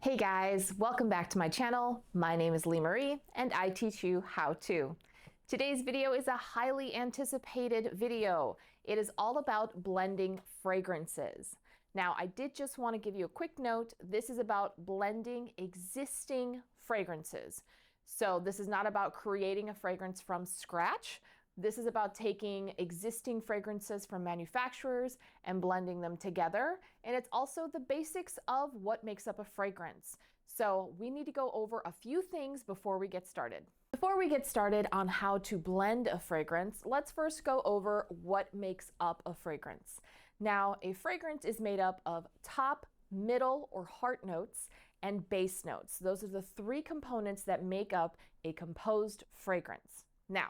Hey guys, welcome back to my channel. My name is Lee Marie and I teach you how to. Today's video is a highly anticipated video. It is all about blending fragrances. Now, I did just want to give you a quick note. This is about blending existing fragrances. So this is not about creating a fragrance from scratch. This is about taking existing fragrances from manufacturers and blending them together. And it's also the basics of what makes up a fragrance. So we need to go over a few things before we get started. Before we get started on how to blend a fragrance, let's first go over what makes up a fragrance. Now, a fragrance is made up of top, middle, or heart notes and base notes. Those are the three components that make up a composed fragrance. Now,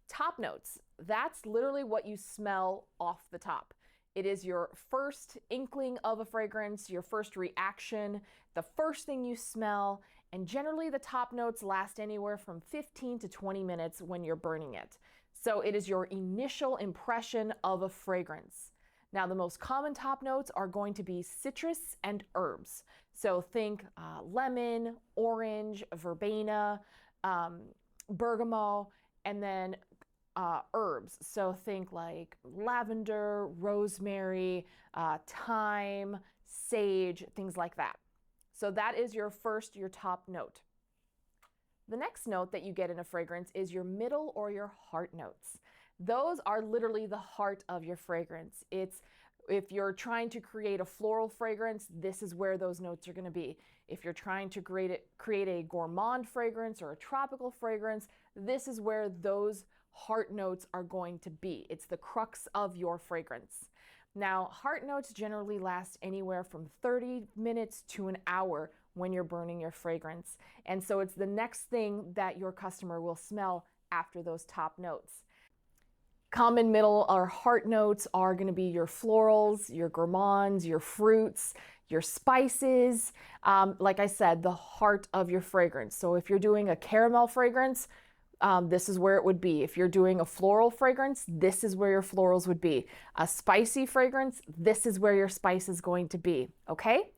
top notes, that's literally what you smell off the top. It is your first inkling of a fragrance, your first reaction, the first thing you smell, and generally the top notes last anywhere from 15 to 20 minutes when you're burning it. So it is your initial impression of a fragrance. Now, the most common top notes are going to be citrus and herbs. So think lemon, orange, verbena, bergamot, and then herbs. So think like lavender, rosemary, thyme, sage, things like that. So that is your top note. The next note that you get in a fragrance is your middle or your heart notes. Those are literally the heart of your fragrance. If you're trying to create a floral fragrance, this is where those notes are going to be. If you're trying to create a gourmand fragrance or a tropical fragrance, this is where those heart notes are going to be. It's the crux of your fragrance. Now, heart notes generally last anywhere from 30 minutes to an hour when you're burning your fragrance. And so it's the next thing that your customer will smell after those top notes. Common middle or heart notes are going to be your florals, your gourmands, your fruits, your spices. Like I said, the heart of your fragrance. So if you're doing a caramel fragrance, this is where it would be. If you're doing a floral fragrance, this is where your florals would be. A spicy fragrance, this is where your spice is going to be, okay?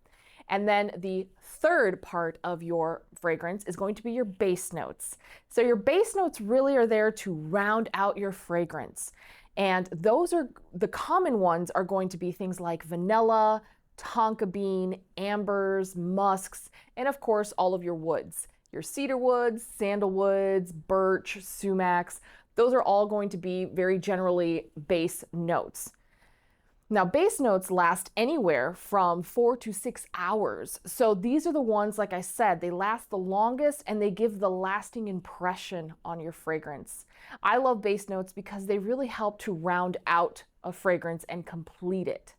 And then the third part of your fragrance is going to be your base notes. So your base notes really are there to round out your fragrance. And those are the common ones are going to be things like vanilla, tonka bean, ambers, musks, and of course all of your woods. Your cedarwoods, sandalwoods, birch, sumacs, those are all going to be very generally base notes. Now, base notes last anywhere from 4 to 6 hours. So these are the ones, like I said, they last the longest and they give the lasting impression on your fragrance. I love base notes because they really help to round out a fragrance and complete it.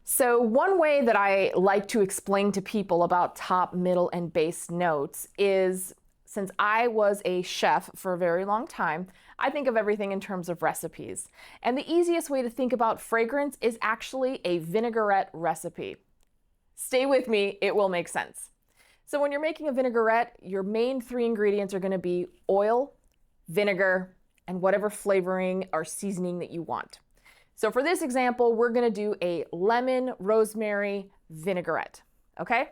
So one way that I like to explain to people about top, middle, and base notes is, since I was a chef for a very long time, I think of everything in terms of recipes. And the easiest way to think about fragrance is actually a vinaigrette recipe. Stay with me, it will make sense. So when you're making a vinaigrette, your main three ingredients are going to be oil, vinegar, and whatever flavoring or seasoning that you want. So for this example, we're going to do a lemon rosemary vinaigrette, okay?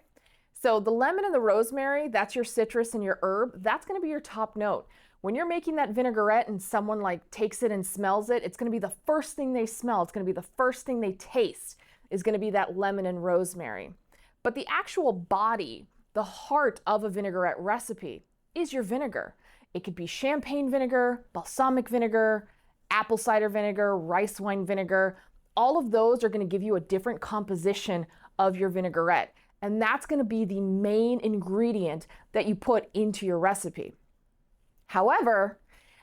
So the lemon and the rosemary, that's your citrus and your herb, that's going to be your top note. When you're making that vinaigrette and someone like takes it and smells it, it's going to be the first thing they smell. It's going to be the first thing they taste is going to be that lemon and rosemary. But the actual body, the heart of a vinaigrette recipe is your vinegar. It could be champagne vinegar, balsamic vinegar, apple cider vinegar, rice wine vinegar. All of those are going to give you a different composition of your vinaigrette. And that's going to be the main ingredient that you put into your recipe. However,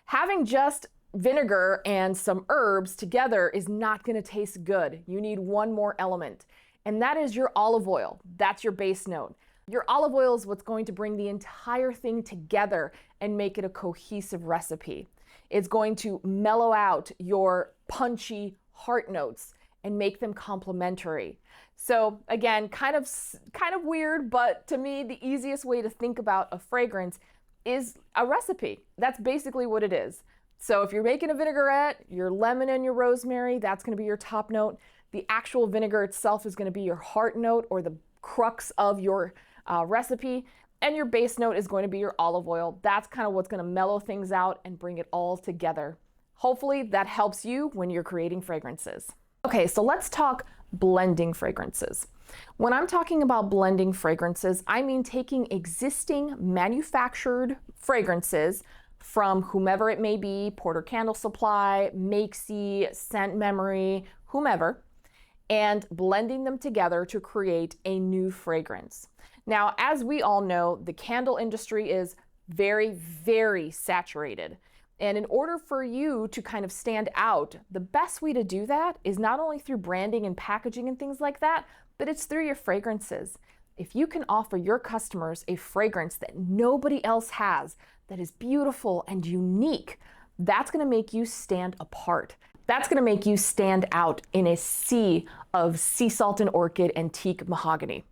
having just vinegar and some herbs together is not going to taste good. You need one more element, and that is your olive oil. That's your base note. Your olive oil is what's going to bring the entire thing together and make it a cohesive recipe. It's going to mellow out your punchy heart notes and make them complementary. So again, kind of weird, but to me, the easiest way to think about a fragrance is a recipe. That's basically what it is. So if you're making a vinaigrette, your lemon and your rosemary, that's going to be your top note. The actual vinegar itself is going to be your heart note or the crux of your recipe. And your base note is going to be your olive oil. That's kind of what's going to mellow things out and bring it all together. Hopefully that helps you when you're creating fragrances. Okay, so let's talk blending fragrances. When I'm talking about blending fragrances, I mean taking existing manufactured fragrances from whomever it may be, Porter Candle Supply, Makesy, Scent Memory, whomever, and blending them together to create a new fragrance. Now, as we all know, the candle industry is very, very saturated. And in order for you to kind of stand out, the best way to do that is not only through branding and packaging and things like that, but it's through your fragrances. If you can offer your customers a fragrance that nobody else has, that is beautiful and unique, that's gonna make you stand apart. That's gonna make you stand out in a sea of sea salt and orchid and teak mahogany.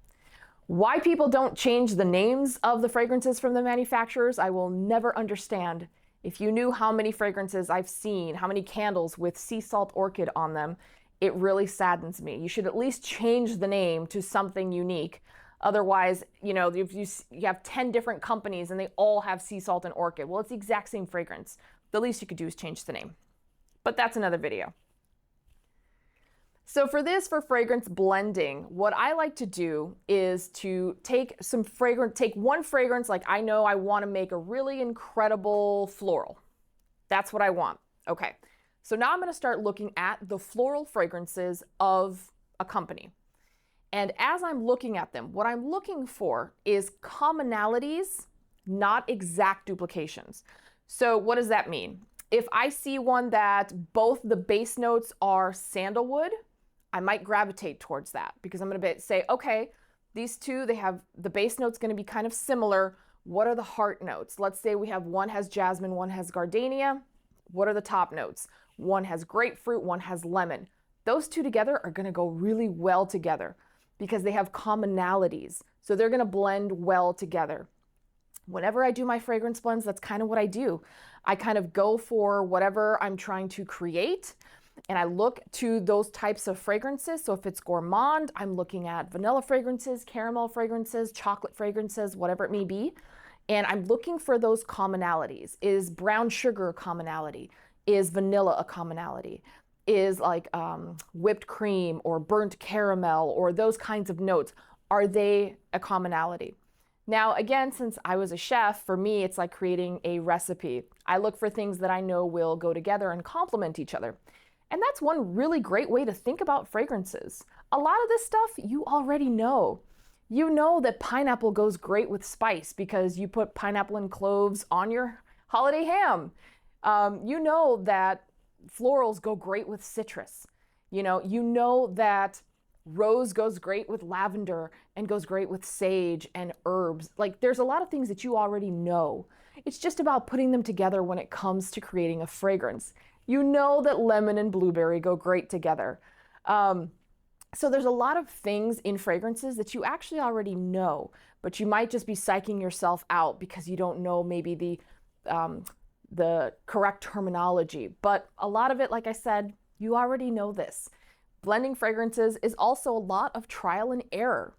Why people don't change the names of the fragrances from the manufacturers, I will never understand. If you knew how many fragrances I've seen, how many candles with sea salt orchid on them, it really saddens me. You should at least change the name to something unique. Otherwise, you know, if you have 10 different companies and they all have sea salt and orchid, well, it's the exact same fragrance. The least you could do is change the name. But that's another video. So for fragrance blending, what I like to do is to take one fragrance, like I know I want to make a really incredible floral. That's what I want. Okay. So now I'm going to start looking at the floral fragrances of a company. And as I'm looking at them, what I'm looking for is commonalities, not exact duplications. So what does that mean? If I see one that both the base notes are sandalwood, I might gravitate towards that because I'm going to say, okay, these two, they have the base note's going to be kind of similar. What are the heart notes? Let's say we have one has jasmine, one has gardenia. What are the top notes? One has grapefruit, one has lemon. Those two together are going to go really well together because they have commonalities. So they're going to blend well together. Whenever I do my fragrance blends, that's kind of what I do. I kind of go for whatever I'm trying to create, and I look to those types of fragrances. So if it's gourmand, I'm looking at vanilla fragrances, caramel fragrances, chocolate fragrances, whatever it may be. And I'm looking for those commonalities. Is brown sugar a commonality? Is vanilla a commonality? Is like whipped cream or burnt caramel or those kinds of notes, are they a commonality? Now, again, since I was a chef, for me, it's like creating a recipe. I look for things that I know will go together and complement each other. And that's one really great way to think about fragrances. A lot of this stuff you already know. You know that pineapple goes great with spice because you put pineapple and cloves on your holiday ham. You know that florals go great with citrus. You know that rose goes great with lavender and goes great with sage and herbs. Like there's a lot of things that you already know. It's just about putting them together when it comes to creating a fragrance. You know that lemon and blueberry go great together. So there's a lot of things in fragrances that you actually already know, but you might just be psyching yourself out because you don't know maybe the correct terminology. But a lot of it, like I said, you already know this. Blending fragrances is also a lot of trial and error.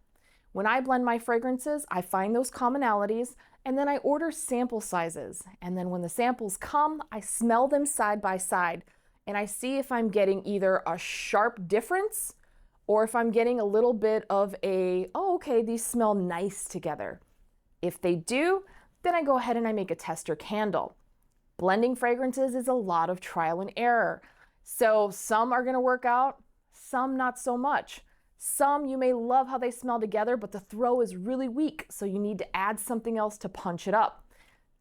When I blend my fragrances, I find those commonalities and then I order sample sizes. And then when the samples come, I smell them side by side and I see if I'm getting either a sharp difference or if I'm getting a little bit of oh, okay, these smell nice together. If they do, then I go ahead and I make a tester candle. Blending fragrances is a lot of trial and error. So some are gonna work out, some not so much. Some you may love how they smell together, but the throw is really weak, so you need to add something else to punch it up.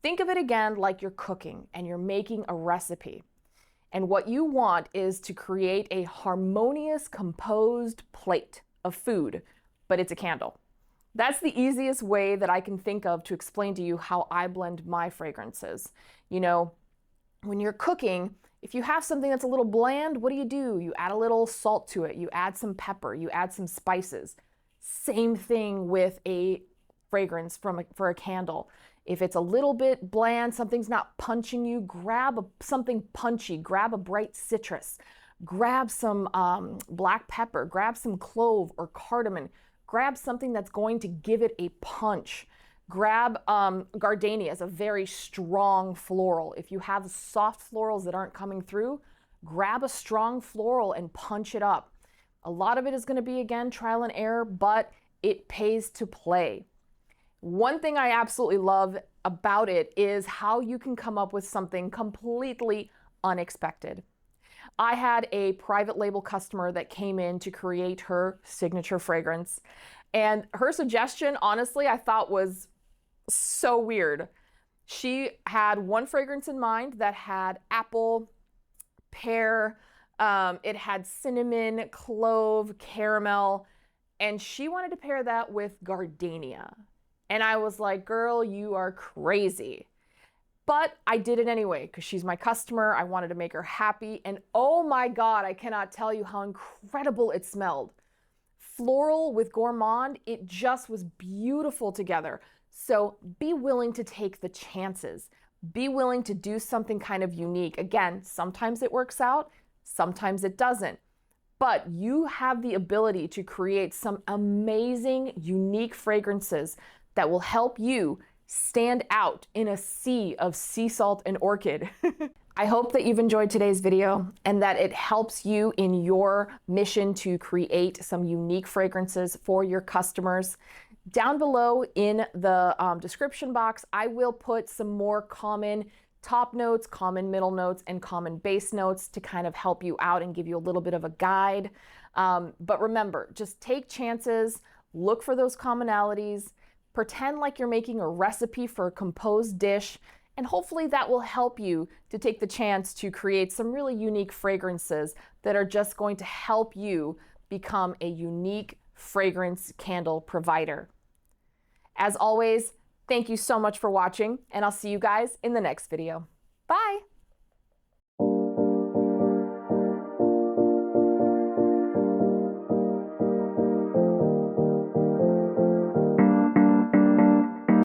Think of it again like you're cooking and you're making a recipe. And what you want is to create a harmonious, composed plate of food, but it's a candle. That's the easiest way that I can think of to explain to you how I blend my fragrances. You know, when you're cooking, if you have something that's a little bland, what do? You add a little salt to it, you add some pepper, you add some spices. Same thing with a fragrance for a candle. If it's a little bit bland, something's not punching you, grab something punchy, grab a bright citrus, grab some black pepper, grab some clove or cardamom, grab something that's going to give it a punch. Grab Gardenia is a very strong floral. If you have soft florals that aren't coming through, grab a strong floral and punch it up. A lot of it is going to be, again, trial and error, but it pays to play. One thing I absolutely love about it is how you can come up with something completely unexpected. I had a private label customer that came in to create her signature fragrance, and her suggestion, honestly, I thought was so weird. She had one fragrance in mind that had apple, pear, it had cinnamon, clove, caramel, and she wanted to pair that with gardenia. And I was like, girl, you are crazy. But I did it anyway because she's my customer. I wanted to make her happy. And oh my God, I cannot tell you how incredible it smelled. Floral with gourmand, it just was beautiful together. So be willing to take the chances. Be willing to do something kind of unique. Again, sometimes it works out, sometimes it doesn't. But you have the ability to create some amazing, unique fragrances that will help you stand out in a sea of sea salt and orchid. I hope that you've enjoyed today's video and that it helps you in your mission to create some unique fragrances for your customers. Down below in the description box, I will put some more common top notes, common middle notes, and common base notes to kind of help you out and give you a little bit of a guide. But remember, just take chances, look for those commonalities, pretend like you're making a recipe for a composed dish, and hopefully that will help you to take the chance to create some really unique fragrances that are just going to help you become a unique fragrance candle provider. As always, thank you so much for watching, and I'll see you guys in the next video. Bye!